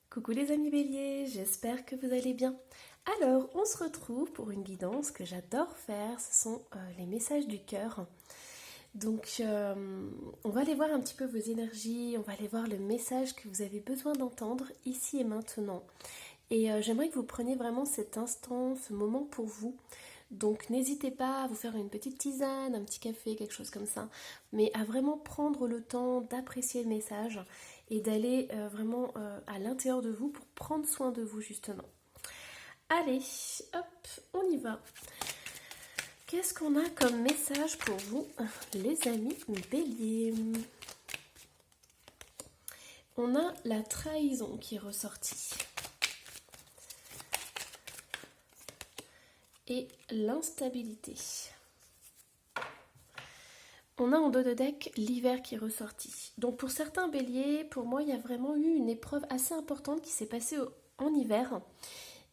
Coucou les amis béliers, j'espère que vous allez bien. Alors, on se retrouve pour une guidance que j'adore faire, ce sont les messages du cœur. Donc, on va aller voir un petit peu vos énergies, on va aller voir le message que vous avez besoin d'entendre ici et maintenant. Et j'aimerais que vous preniez vraiment cet instant, ce moment pour vous. Donc n'hésitez pas à vous faire une petite tisane, un petit café, quelque chose comme ça, mais à vraiment prendre le temps d'apprécier le message et d'aller vraiment à l'intérieur de vous pour prendre soin de vous justement. Allez, hop, on y va. Qu'est-ce qu'on a comme message pour vous, les amis béliers? On a la trahison qui est ressortie. Et l'instabilité. On a en dos de deck l'hiver qui est ressorti. Donc pour certains béliers, pour moi, il y a vraiment eu une épreuve assez importante qui s'est passée en hiver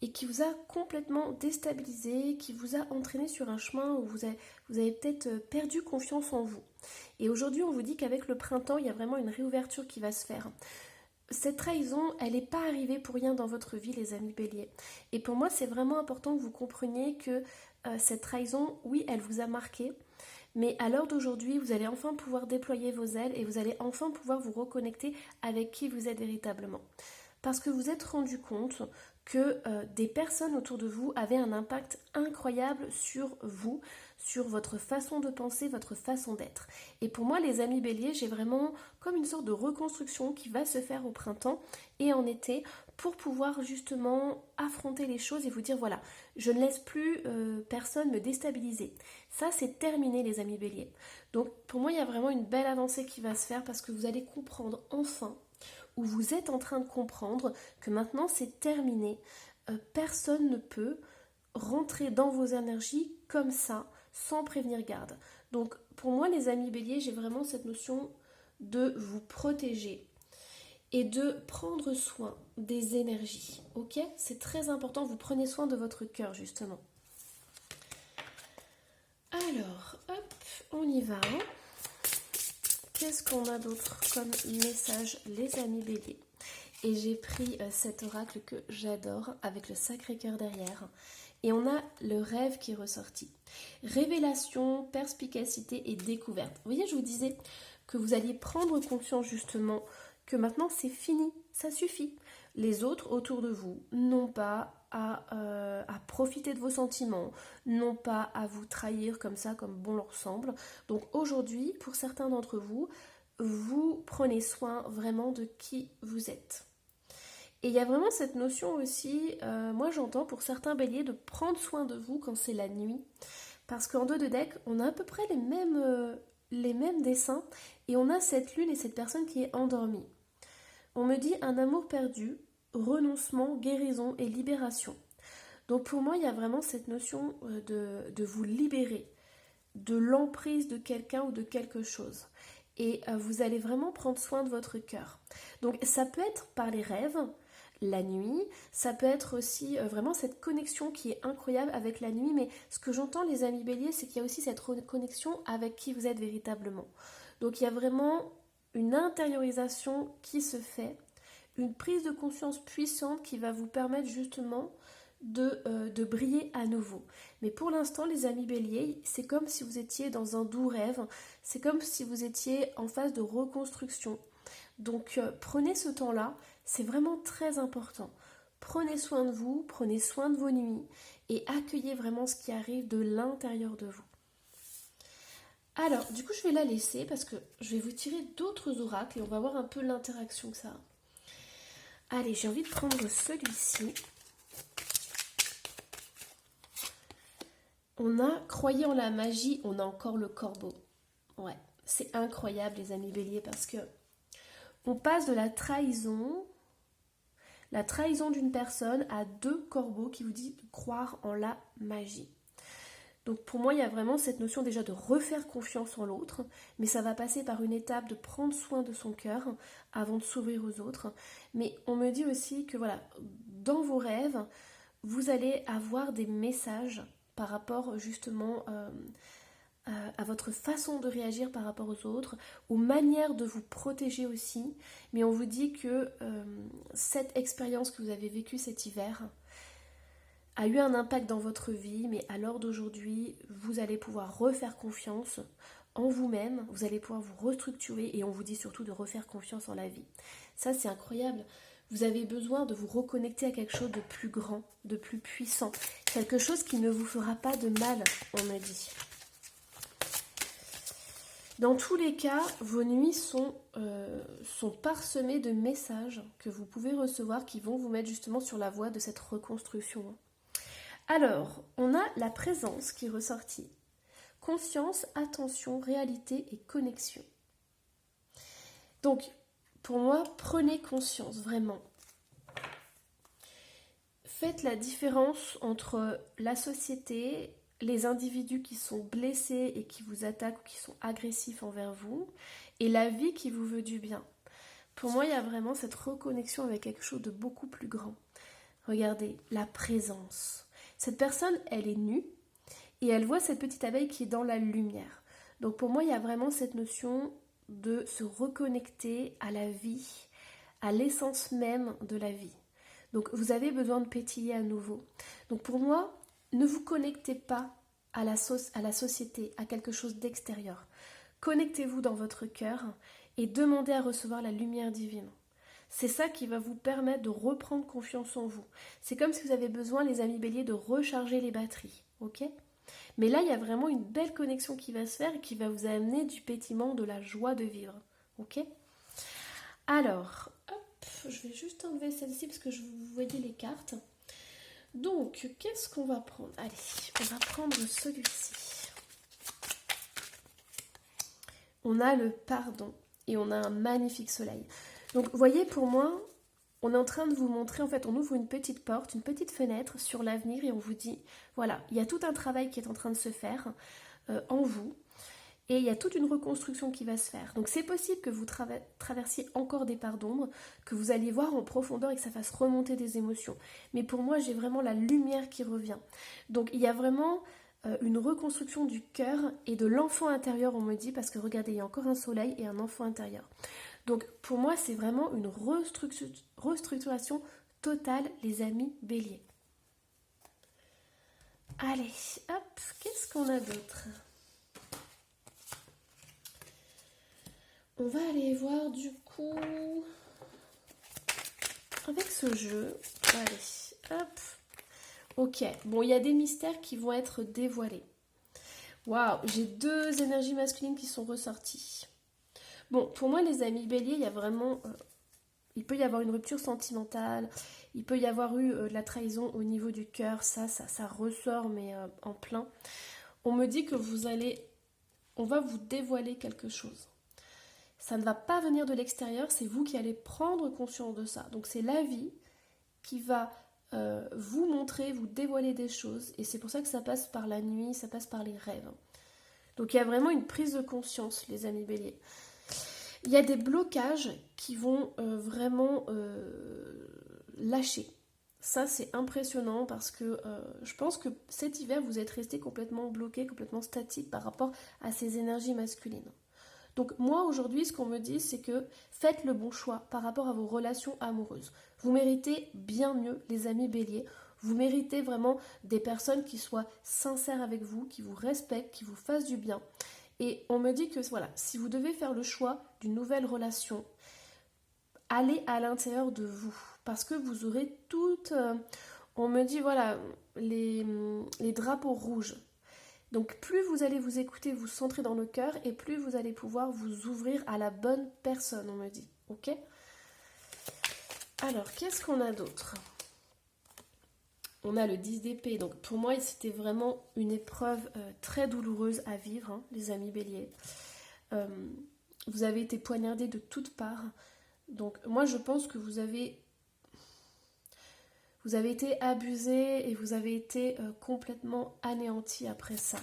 et qui vous a complètement déstabilisé, qui vous a entraîné sur un chemin où vous avez peut-être perdu confiance en vous. Et aujourd'hui, on vous dit qu'avec le printemps, il y a vraiment une réouverture qui va se faire. Cette trahison, elle n'est pas arrivée pour rien dans votre vie, les amis béliers. Et pour moi, c'est vraiment important que vous compreniez que cette trahison, oui, elle vous a marqué, mais à l'heure d'aujourd'hui, vous allez enfin pouvoir déployer vos ailes et vous allez enfin pouvoir vous reconnecter avec qui vous êtes véritablement. Parce que vous êtes rendu compte que des personnes autour de vous avaient un impact incroyable sur vous, sur votre façon de penser, votre façon d'être. Et pour moi, les amis béliers, j'ai vraiment comme une sorte de reconstruction qui va se faire au printemps et en été pour pouvoir justement affronter les choses et vous dire voilà, je ne laisse plus personne me déstabiliser. Ça, c'est terminé, les amis béliers. Donc pour moi, il y a vraiment une belle avancée qui va se faire parce que vous allez comprendre enfin, où vous êtes en train de comprendre que maintenant c'est terminé. Personne ne peut rentrer dans vos énergies comme ça, sans prévenir garde. Donc pour moi, les amis béliers, j'ai vraiment cette notion de vous protéger et de prendre soin des énergies. Ok? C'est très important, vous prenez soin de votre cœur justement. Alors, hop, on y va. Qu'est-ce qu'on a d'autre comme message, les amis béliers? Et j'ai pris cet oracle que j'adore avec le Sacré-Cœur derrière. Et on a le rêve qui est ressorti. Révélation, perspicacité et découverte. Vous voyez, je vous disais que vous alliez prendre conscience justement que maintenant c'est fini, ça suffit. Les autres autour de vous n'ont pas à profiter de vos sentiments, n'ont pas à vous trahir comme ça, comme bon leur semble. Donc aujourd'hui, pour certains d'entre vous, vous prenez soin vraiment de qui vous êtes. Et il y a vraiment cette notion aussi, moi j'entends pour certains béliers, de prendre soin de vous quand c'est la nuit. Parce qu'en dos de deck, on a à peu près les mêmes dessins et on a cette lune et cette personne qui est endormie. On me dit un amour perdu, renoncement, guérison et libération. Donc pour moi, il y a vraiment cette notion de vous libérer de l'emprise de quelqu'un ou de quelque chose. Et vous allez vraiment prendre soin de votre cœur. Donc ça peut être par les rêves, la nuit, ça peut être aussi vraiment cette connexion qui est incroyable avec la nuit, mais ce que j'entends les amis béliers, c'est qu'il y a aussi cette connexion avec qui vous êtes véritablement. Donc il y a vraiment une intériorisation qui se fait, une prise de conscience puissante qui va vous permettre justement de briller à nouveau. Mais pour l'instant, les amis béliers, c'est comme si vous étiez dans un doux rêve, c'est comme si vous étiez en phase de reconstruction. Donc prenez ce temps-là, c'est vraiment très important. Prenez soin de vous, prenez soin de vos nuits et accueillez vraiment ce qui arrive de l'intérieur de vous. Alors, du coup, je vais la laisser parce que je vais vous tirer d'autres oracles et on va voir un peu l'interaction que ça a. Allez, j'ai envie de prendre celui-ci. On a croyez en la magie, on a encore le corbeau. Ouais, c'est incroyable les amis béliers parce que on passe de la trahison d'une personne à deux corbeaux qui vous disent de croire en la magie. Donc pour moi, il y a vraiment cette notion déjà de refaire confiance en l'autre, mais ça va passer par une étape de prendre soin de son cœur avant de s'ouvrir aux autres. Mais on me dit aussi que voilà, dans vos rêves, vous allez avoir des messages par rapport justement à votre façon de réagir par rapport aux autres, aux manières de vous protéger aussi. Mais on vous dit que cette expérience que vous avez vécue cet hiver a eu un impact dans votre vie, mais à l'heure d'aujourd'hui, vous allez pouvoir refaire confiance en vous-même, vous allez pouvoir vous restructurer et on vous dit surtout de refaire confiance en la vie. Ça, c'est incroyable. Vous avez besoin de vous reconnecter à quelque chose de plus grand, de plus puissant, quelque chose qui ne vous fera pas de mal, on me dit. Dans tous les cas, vos nuits sont parsemées de messages que vous pouvez recevoir qui vont vous mettre justement sur la voie de cette reconstruction. Alors, on a la présence qui est ressortie. Conscience, attention, réalité et connexion. Donc, pour moi, prenez conscience, vraiment. Faites la différence entre la société, les individus qui sont blessés et qui vous attaquent ou qui sont agressifs envers vous, et la vie qui vous veut du bien. Pour moi, il y a vraiment cette reconnexion avec quelque chose de beaucoup plus grand. Regardez, la présence. Cette personne, elle est nue et elle voit cette petite abeille qui est dans la lumière. Donc pour moi, il y a vraiment cette notion de se reconnecter à la vie, à l'essence même de la vie. Donc vous avez besoin de pétiller à nouveau. Donc pour moi, ne vous connectez pas à la société, à quelque chose d'extérieur. Connectez-vous dans votre cœur et demandez à recevoir la lumière divine. C'est ça qui va vous permettre de reprendre confiance en vous. C'est comme si vous avez besoin, les amis béliers, de recharger les batteries, ok ? Mais là, il y a vraiment une belle connexion qui va se faire et qui va vous amener du pétillement, de la joie de vivre, ok ? Alors, hop, je vais juste enlever celle-ci parce que je vous voyais les cartes. Donc, qu'est-ce qu'on va prendre ? Allez, on va prendre celui-ci. On a le pardon et on a un magnifique soleil. Donc, vous voyez, pour moi, on est en train de vous montrer, en fait, on ouvre une petite porte, une petite fenêtre sur l'avenir et on vous dit, voilà, il y a tout un travail qui est en train de se faire en vous et il y a toute une reconstruction qui va se faire. Donc, c'est possible que vous traversiez encore des parts d'ombre, que vous alliez voir en profondeur et que ça fasse remonter des émotions. Mais pour moi, j'ai vraiment la lumière qui revient. Donc, il y a vraiment une reconstruction du cœur et de l'enfant intérieur, on me dit, parce que regardez, il y a encore un soleil et un enfant intérieur. Donc pour moi, c'est vraiment une restructuration totale, les amis béliers. Allez, hop, qu'est-ce qu'on a d'autre ? On va aller voir du coup avec ce jeu. Allez, hop. Ok, bon, il y a des mystères qui vont être dévoilés. Waouh, j'ai 2 énergies masculines qui sont ressorties. Bon, pour moi, les amis béliers, il y a vraiment... il peut y avoir une rupture sentimentale, il peut y avoir eu de la trahison au niveau du cœur, ça ressort, mais en plein. On me dit que on va vous dévoiler quelque chose. Ça ne va pas venir de l'extérieur, c'est vous qui allez prendre conscience de ça. Donc c'est la vie qui va vous montrer, vous dévoiler des choses, et c'est pour ça que ça passe par la nuit, ça passe par les rêves. Donc il y a vraiment une prise de conscience, les amis béliers. Il y a des blocages qui vont vraiment lâcher. Ça, c'est impressionnant parce que je pense que cet hiver, vous êtes resté complètement bloqué, complètement statique par rapport à ces énergies masculines. Donc moi, aujourd'hui, ce qu'on me dit, c'est que faites le bon choix par rapport à vos relations amoureuses. Vous méritez bien mieux, les amis béliers. Vous méritez vraiment des personnes qui soient sincères avec vous, qui vous respectent, qui vous fassent du bien. Et on me dit que voilà, si vous devez faire le choix d'une nouvelle relation, allez à l'intérieur de vous. Parce que vous aurez toutes, on me dit voilà, les drapeaux rouges. Donc plus vous allez vous écouter, vous centrer dans le cœur, et plus vous allez pouvoir vous ouvrir à la bonne personne, on me dit. Ok ? Alors, qu'est-ce qu'on a d'autre ? On a le 10 d'épée, donc pour moi c'était vraiment une épreuve très douloureuse à vivre, hein, les amis béliers. Vous avez été poignardés de toutes parts, donc moi je pense que vous avez été abusés et vous avez été complètement anéantis après ça.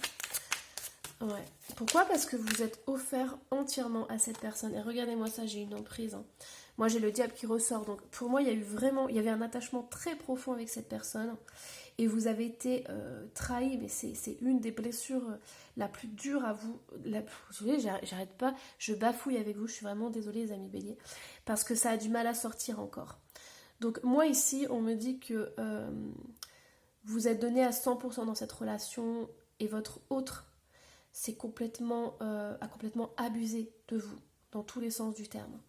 Ouais. Pourquoi ? Parce que vous êtes offert entièrement à cette personne. Et regardez-moi ça, j'ai une emprise. Hein. Moi, j'ai le diable qui ressort. Donc, pour moi, il y avait un attachement très profond avec cette personne. et vous avez été trahi, mais c'est une des blessures la plus dure à vous. J'arrête pas, je bafouille avec vous, je suis vraiment désolée les amis béliers, parce que ça a du mal à sortir encore. Donc moi ici, on me dit que vous êtes donné à 100% dans cette relation et votre autre a complètement abusé de vous, dans tous les sens du terme.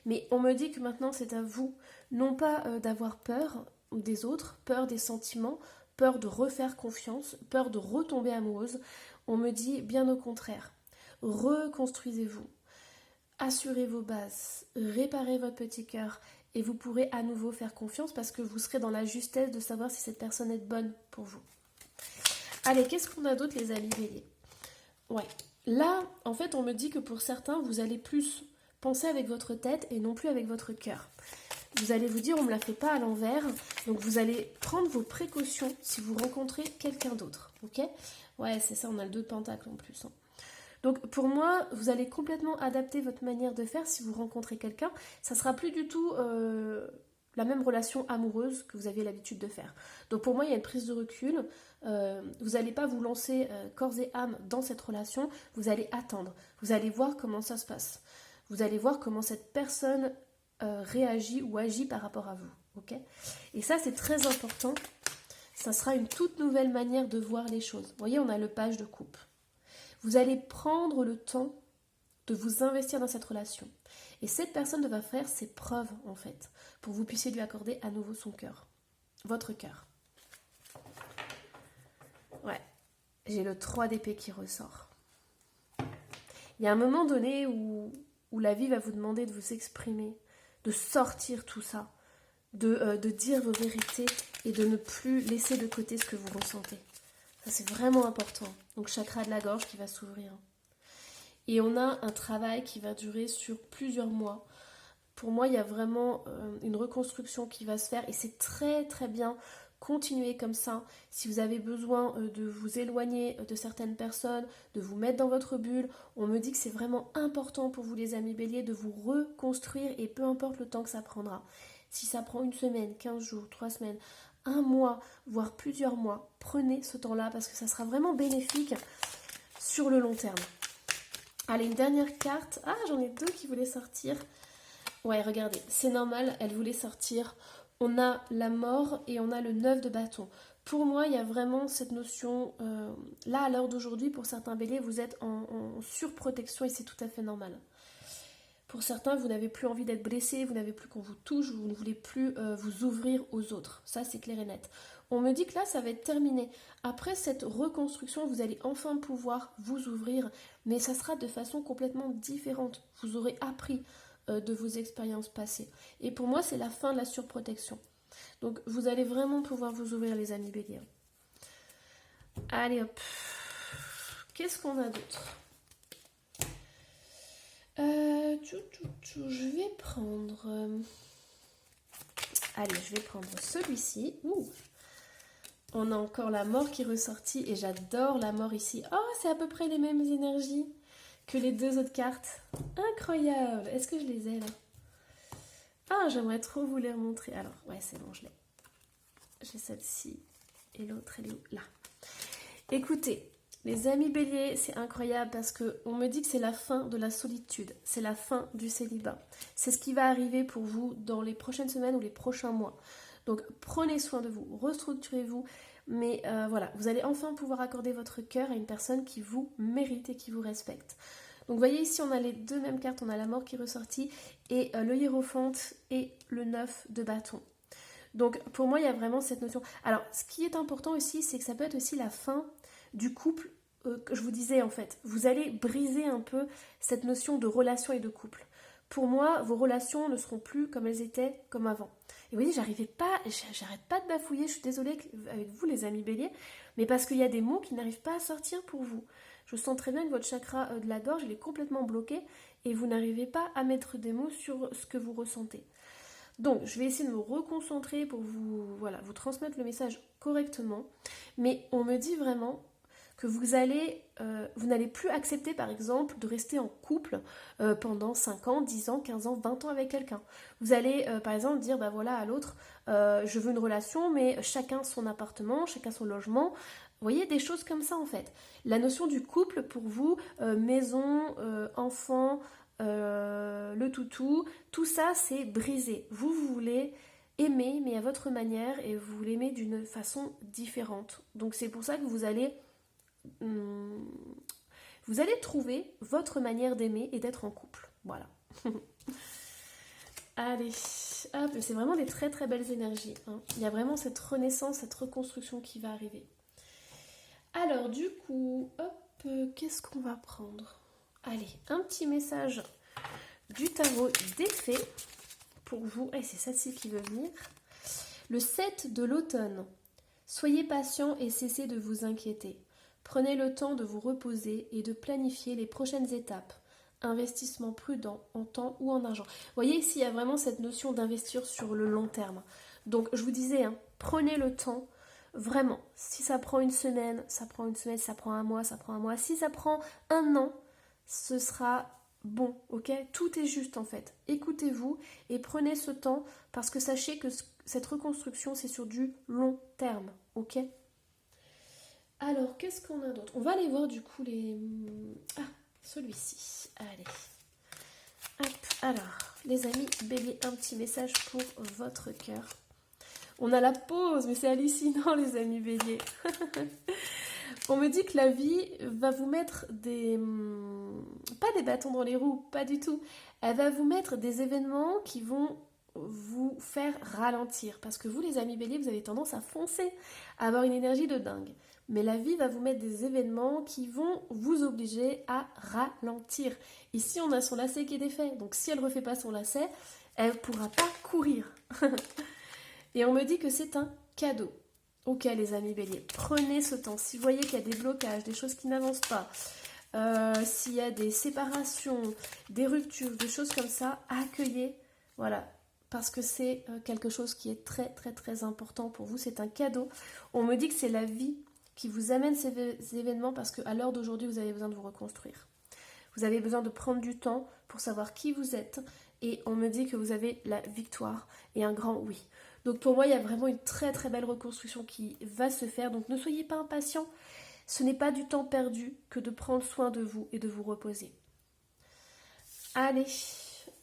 Mais on me dit que maintenant c'est à vous, non pas d'avoir peur des autres, peur des sentiments, peur de refaire confiance, peur de retomber amoureuse. On me dit bien au contraire, reconstruisez-vous, assurez vos bases, réparez votre petit cœur et vous pourrez à nouveau faire confiance parce que vous serez dans la justesse de savoir si cette personne est bonne pour vous. Allez, qu'est-ce qu'on a d'autre les amis béliers? Ouais, là, en fait, on me dit que pour certains, vous allez plus penser avec votre tête et non plus avec votre cœur. Vous allez vous dire, on ne me la fait pas à l'envers, donc vous allez prendre vos précautions si vous rencontrez quelqu'un d'autre, ok? Ouais, c'est ça, on a le 2 de pentacle en plus. Hein. Donc pour moi, vous allez complètement adapter votre manière de faire si vous rencontrez quelqu'un. Ça sera plus du tout la même relation amoureuse que vous aviez l'habitude de faire. Donc pour moi, il y a une prise de recul. Vous n'allez pas vous lancer corps et âme dans cette relation. Vous allez attendre. Vous allez voir comment ça se passe. Vous allez voir comment cette personne réagit ou agit par rapport à vous. Okay, et ça, c'est très important. Ça sera une toute nouvelle manière de voir les choses. Vous voyez, on a le page de coupe. Vous allez prendre le temps de vous investir dans cette relation. Et cette personne va faire ses preuves, en fait, pour que vous puissiez lui accorder à nouveau son cœur. Votre cœur. Ouais, j'ai le 3 d'épée qui ressort. Il y a un moment donné où la vie va vous demander de vous exprimer, de sortir tout ça, de dire vos vérités et de ne plus laisser de côté ce que vous ressentez. Ça, c'est vraiment important. Donc, chakra de la gorge qui va s'ouvrir. Et on a un travail qui va durer sur plusieurs mois. Pour moi, il y a vraiment une reconstruction qui va se faire et c'est très très bien. Continuez comme ça. Si vous avez besoin de vous éloigner de certaines personnes, de vous mettre dans votre bulle, on me dit que c'est vraiment important pour vous les amis béliers de vous reconstruire et peu importe le temps que ça prendra. Si ça prend 1 semaine, 15 jours, 3 semaines, 1 mois, voire plusieurs mois, prenez ce temps-là parce que ça sera vraiment bénéfique sur le long terme. Allez, une dernière carte. Ah, j'en ai 2 qui voulaient sortir. Ouais, regardez, c'est normal, elles voulaient sortir. On a la mort et on a le 9 de bâton. Pour moi, il y a vraiment cette notion, là à l'heure d'aujourd'hui, pour certains béliers, vous êtes en surprotection et c'est tout à fait normal. Pour certains, vous n'avez plus envie d'être blessé, vous n'avez plus qu'on vous touche, vous ne voulez plus vous ouvrir aux autres. Ça, c'est clair et net. On me dit que là, ça va être terminé. Après cette reconstruction, vous allez enfin pouvoir vous ouvrir, mais ça sera de façon complètement différente. Vous aurez appris de vos expériences passées. Et pour moi, c'est la fin de la surprotection. Donc, vous allez vraiment pouvoir vous ouvrir, les amis béliers. Allez, hop. Qu'est-ce qu'on a d'autre ? Je vais prendre... Allez, je vais prendre celui-ci. Ouh. On a encore la mort qui est ressortie et j'adore la mort ici. Oh, c'est à peu près les mêmes énergies que les 2 autres cartes. Incroyable. Est-ce que je les ai là? Ah, j'aimerais trop vous les remontrer. Alors, ouais, c'est bon, je l'ai. J'ai celle-ci et l'autre, elle est où? Là. Écoutez, les amis béliers, c'est incroyable parce qu'on me dit que c'est la fin de la solitude, c'est la fin du célibat. C'est ce qui va arriver pour vous dans les prochaines semaines ou les prochains mois. Donc prenez soin de vous, restructurez-vous, mais voilà, vous allez enfin pouvoir accorder votre cœur à une personne qui vous mérite et qui vous respecte. Donc vous voyez ici, on a les 2 mêmes cartes, on a la mort qui est ressortie et le hiérophante et le 9 de bâton. Donc pour moi, il y a vraiment cette notion. Alors, ce qui est important aussi, c'est que ça peut être aussi la fin du couple que je vous disais en fait. Vous allez briser un peu cette notion de relation et de couple. Pour moi, vos relations ne seront plus comme elles étaient comme avant. Et vous voyez, j'arrête pas de bafouiller, je suis désolée avec vous les amis béliers, mais parce qu'il y a des mots qui n'arrivent pas à sortir pour vous. Je sens très bien que votre chakra de la gorge, il est complètement bloqué et vous n'arrivez pas à mettre des mots sur ce que vous ressentez. Donc, je vais essayer de me reconcentrer pour vous transmettre le message correctement. Mais on me dit vraiment que vous n'allez plus accepter par exemple de rester en couple pendant 5 ans, 10 ans, 15 ans, 20 ans avec quelqu'un. Vous allez par exemple dire bah voilà à l'autre je veux une relation mais chacun son appartement, chacun son logement. Vous voyez des choses comme ça en fait. La notion du couple pour vous, maison, enfant, le toutou, tout ça c'est brisé. Vous voulez aimer mais à votre manière et vous l'aimez d'une façon différente. Donc c'est pour ça que vous allez trouver votre manière d'aimer et d'être en couple. Voilà. Allez, hop, c'est vraiment des très très belles énergies. Hein. Il y a vraiment cette renaissance, cette reconstruction qui va arriver. Alors du coup, hop, qu'est-ce qu'on va prendre? Allez, un petit message du tarot des fées pour vous. Et c'est celle-ci qui veut venir. Le 7 de l'automne. Soyez patient et cessez de vous inquiéter. Prenez le temps de vous reposer et de planifier les prochaines étapes. Investissement prudent en temps ou en argent. Vous voyez ici, il y a vraiment cette notion d'investir sur le long terme. Donc, je vous disais, hein, prenez le temps, vraiment. Si ça prend une semaine, ça prend une semaine. Si ça prend un mois, ça prend un mois. Si ça prend un an, ce sera bon, ok? Tout est juste, en fait. Écoutez-vous et prenez ce temps parce que sachez que cette reconstruction, c'est sur du long terme, ok? Alors, qu'est-ce qu'on a d'autre? On va aller voir du coup les... Ah, celui-ci. Allez. Hop, alors, les amis, bélier, un petit message pour votre cœur. On a la pause, mais c'est hallucinant les amis bélier. On me dit que la vie va vous mettre pas des bâtons dans les roues, pas du tout. Elle va vous mettre des événements qui vont vous faire ralentir. Parce que vous les amis bélier, vous avez tendance à foncer, à avoir une énergie de dingue. Mais la vie va vous mettre des événements qui vont vous obliger à ralentir. Ici, on a son lacet qui est défait. Donc, si elle ne refait pas son lacet, elle ne pourra pas courir. Et on me dit que c'est un cadeau. Ok, les amis béliers, prenez ce temps. Si vous voyez qu'il y a des blocages, des choses qui n'avancent pas, s'il y a des séparations, des ruptures, des choses comme ça, accueillez. Voilà. Parce que c'est quelque chose qui est très, très, très important pour vous. C'est un cadeau. On me dit que c'est la vie qui vous amène ces événements parce qu'à l'heure d'aujourd'hui, vous avez besoin de vous reconstruire. Vous avez besoin de prendre du temps pour savoir qui vous êtes et on me dit que vous avez la victoire et un grand oui. Donc pour moi, il y a vraiment une très très belle reconstruction qui va se faire. Donc ne soyez pas impatients. Ce n'est pas du temps perdu que de prendre soin de vous et de vous reposer. Allez,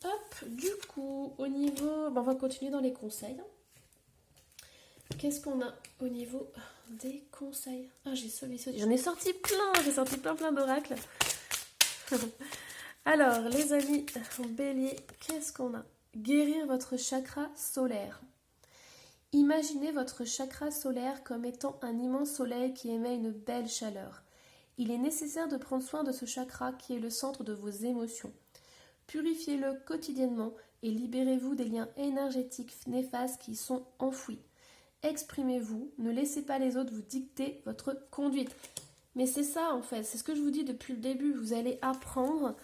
hop, du coup, au niveau... on va continuer dans les conseils. Qu'est-ce qu'on a au niveau des conseils? Ah, j'ai celui-ci. J'en ai sorti plein, j'ai sorti plein d'oracles. Alors, les amis bélier, qu'est-ce qu'on a? Guérir votre chakra solaire. Imaginez votre chakra solaire comme étant un immense soleil qui émet une belle chaleur. Il est nécessaire de prendre soin de ce chakra qui est le centre de vos émotions. Purifiez-le quotidiennement et libérez-vous des liens énergétiques néfastes qui y sont enfouis. Exprimez-vous, ne laissez pas les autres vous dicter votre conduite. Mais c'est ça en fait, c'est ce que je vous dis depuis le début, vous allez apprendre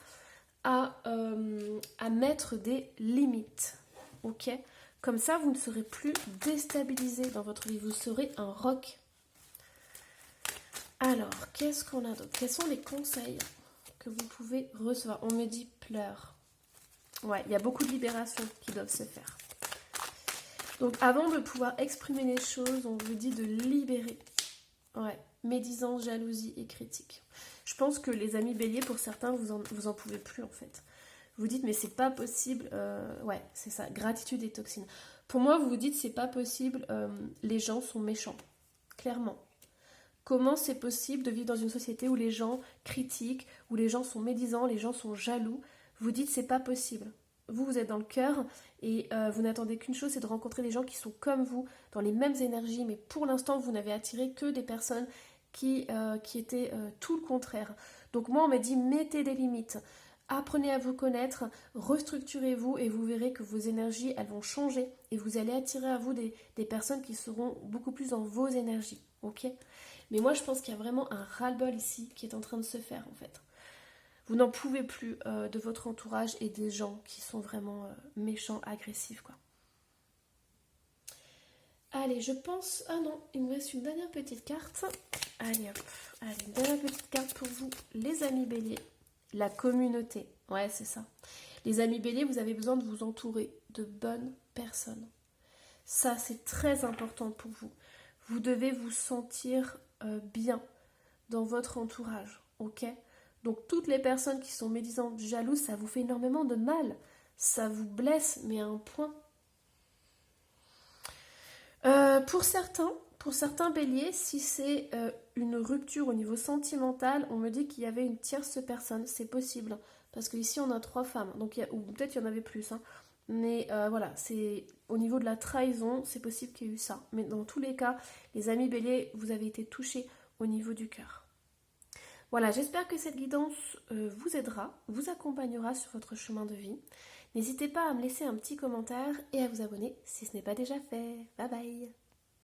à mettre des limites, ok? Comme ça, vous ne serez plus déstabilisé dans votre vie, vous serez un roc. Alors, qu'est-ce qu'on a d'autre? Quels sont les conseils que vous pouvez recevoir? On me dit pleure. Ouais, il y a beaucoup de libérations qui doivent se faire. Donc avant de pouvoir exprimer les choses, on vous dit de libérer. Ouais, médisance, jalousie et critique. Je pense que les amis béliers, pour certains, vous en pouvez plus en fait. Vous dites mais c'est pas possible. Ouais, c'est ça, gratitude et toxine. Pour moi, vous vous dites c'est pas possible, les gens sont méchants. Clairement. Comment c'est possible de vivre dans une société où les gens critiquent, où les gens sont médisants, les gens sont jaloux? Vous dites c'est pas possible. Vous êtes dans le cœur et vous n'attendez qu'une chose, c'est de rencontrer des gens qui sont comme vous, dans les mêmes énergies, mais pour l'instant, vous n'avez attiré que des personnes qui étaient tout le contraire. Donc moi, on m'a dit, mettez des limites, apprenez à vous connaître, restructurez-vous et vous verrez que vos énergies, elles vont changer et vous allez attirer à vous des personnes qui seront beaucoup plus dans vos énergies, ok? Mais moi, je pense qu'il y a vraiment un ras-le-bol ici qui est en train de se faire, en fait. Vous n'en pouvez plus de votre entourage et des gens qui sont vraiment méchants, agressifs, quoi. Allez, je pense... Ah non, il me reste une dernière petite carte. Allez, hop. Allez, une dernière petite carte pour vous, les amis béliers. La communauté. Ouais, c'est ça. Les amis béliers, vous avez besoin de vous entourer de bonnes personnes. Ça, c'est très important pour vous. Vous devez vous sentir bien dans votre entourage, ok? Donc, toutes les personnes qui sont médisantes, jalouses, ça vous fait énormément de mal. Ça vous blesse, mais à un point. Pour certains béliers, si c'est une rupture au niveau sentimental, on me dit qu'il y avait une tierce personne, c'est possible. Parce qu'ici, on a 3 femmes, donc ou peut-être il y en avait plus. Hein. Mais voilà, c'est au niveau de la trahison, c'est possible qu'il y ait eu ça. Mais dans tous les cas, les amis béliers, vous avez été touchés au niveau du cœur. Voilà, j'espère que cette guidance vous aidera, vous accompagnera sur votre chemin de vie. N'hésitez pas à me laisser un petit commentaire et à vous abonner si ce n'est pas déjà fait. Bye bye!